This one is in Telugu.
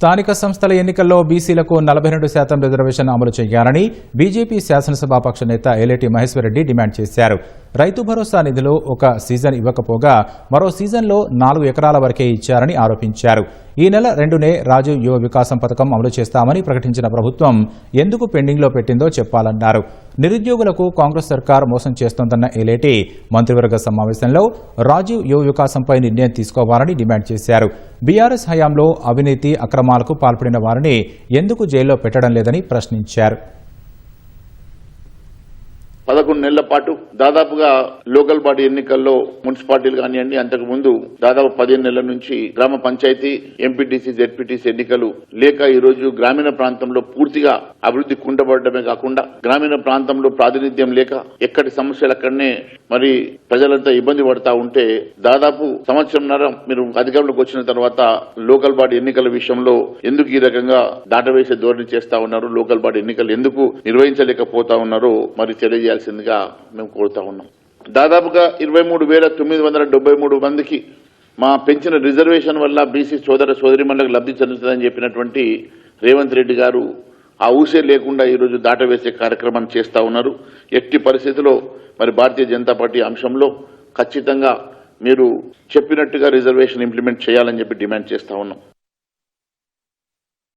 స్థానిక సంస్థల ఎన్నికల్లో బీసీలకు 42% రిజర్వేషన్ అమలు చేయాలని బీజేపీ శాసనసభాపక్ష నేత ఏలేటి మహేశ్వరరెడ్డి డిమాండ్ చేశారు. రైతు భరోసా నిధులు ఒక సీజన్ ఇవ్వకపోగా మరో సీజన్లో 4 ఎకరాల వరకే ఇచ్చారని ఆరోపించారు. ఈ నెల 2నే రాజీవ్ యువ వికాసం పథకం అమలు చేస్తామని ప్రకటించిన ప్రభుత్వం ఎందుకు పెండింగ్లో పెట్టిందో చెప్పాలన్నారు. నిరుద్యోగులకు కాంగ్రెస్ సర్కార్ మోసం చేస్తోందన్న ఏలేటి మంత్రివర్గ సమావేశంలో రాజీవ్ యువ వికాసంపై నిర్ణయం తీసుకోవాలని డిమాండ్ చేశారు. బీఆర్ఎస్ హయాంలో అవినీతి అక్రమాలకు పాల్పడిన వారిని ఎందుకు జైల్లో పెట్టడం లేదని ప్రశ్నించారు. 11 నెలల పాటు దాదాపుగా లోకల్ బాడీ ఎన్నికల్లో మున్సిపాలిటీలు కానివ్వండి, అంతకు ముందు దాదాపు 15 నెలల నుంచి గ్రామ పంచాయతీ, ఎంపీటీసీ, జెడ్పీటీసీ ఎన్నికలు లేక ఈ రోజు గ్రామీణ ప్రాంతంలో పూర్తిగా అభివృద్ధి కుండబడటమే కాకుండా గ్రామీణ ప్రాంతంలో ప్రాతినిధ్యం లేక ఎక్కడి సమస్యలు అక్కడనే మరి ప్రజలంతా ఇబ్బంది పడతా ఉంటే దాదాపు సంవత్సరంన్నర మీరు అధికారంలోకి వచ్చిన తర్వాత లోకల్ బాడీ ఎన్నికల విషయంలో ఎందుకు ఈ రకంగా దాటవేసే ధోరణి చేస్తా ఉన్నారు, లోకల్ బాడీ ఎన్నికలు ఎందుకు నిర్వహించలేకపోతా ఉన్నారో మరి తెలియజేయాల్సిందిగా మేము కోరుతా ఉన్నాం. దాదాపుగా 23,973 మందికి మా పెంచిన రిజర్వేషన్ వల్ల బీసీ సోదర సోదరిమణులకు లబ్ధి చెందుతుందని చెప్పినటువంటి రేవంత్ రెడ్డి గారు ఆ ఊసే లేకుండా ఈరోజు దాటవేసే కార్యక్రమాన్ని చేస్తా ఉన్నారు. ఎట్టి పరిస్థితిలో మరి భారతీయ జనతా పార్టీ అంశంలో ఖచ్చితంగా మీరు చెప్పినట్టుగా రిజర్వేషన్ ఇంప్లిమెంట్ చేయాలని చెప్పి డిమాండ్ చేస్తా ఉన్నాం.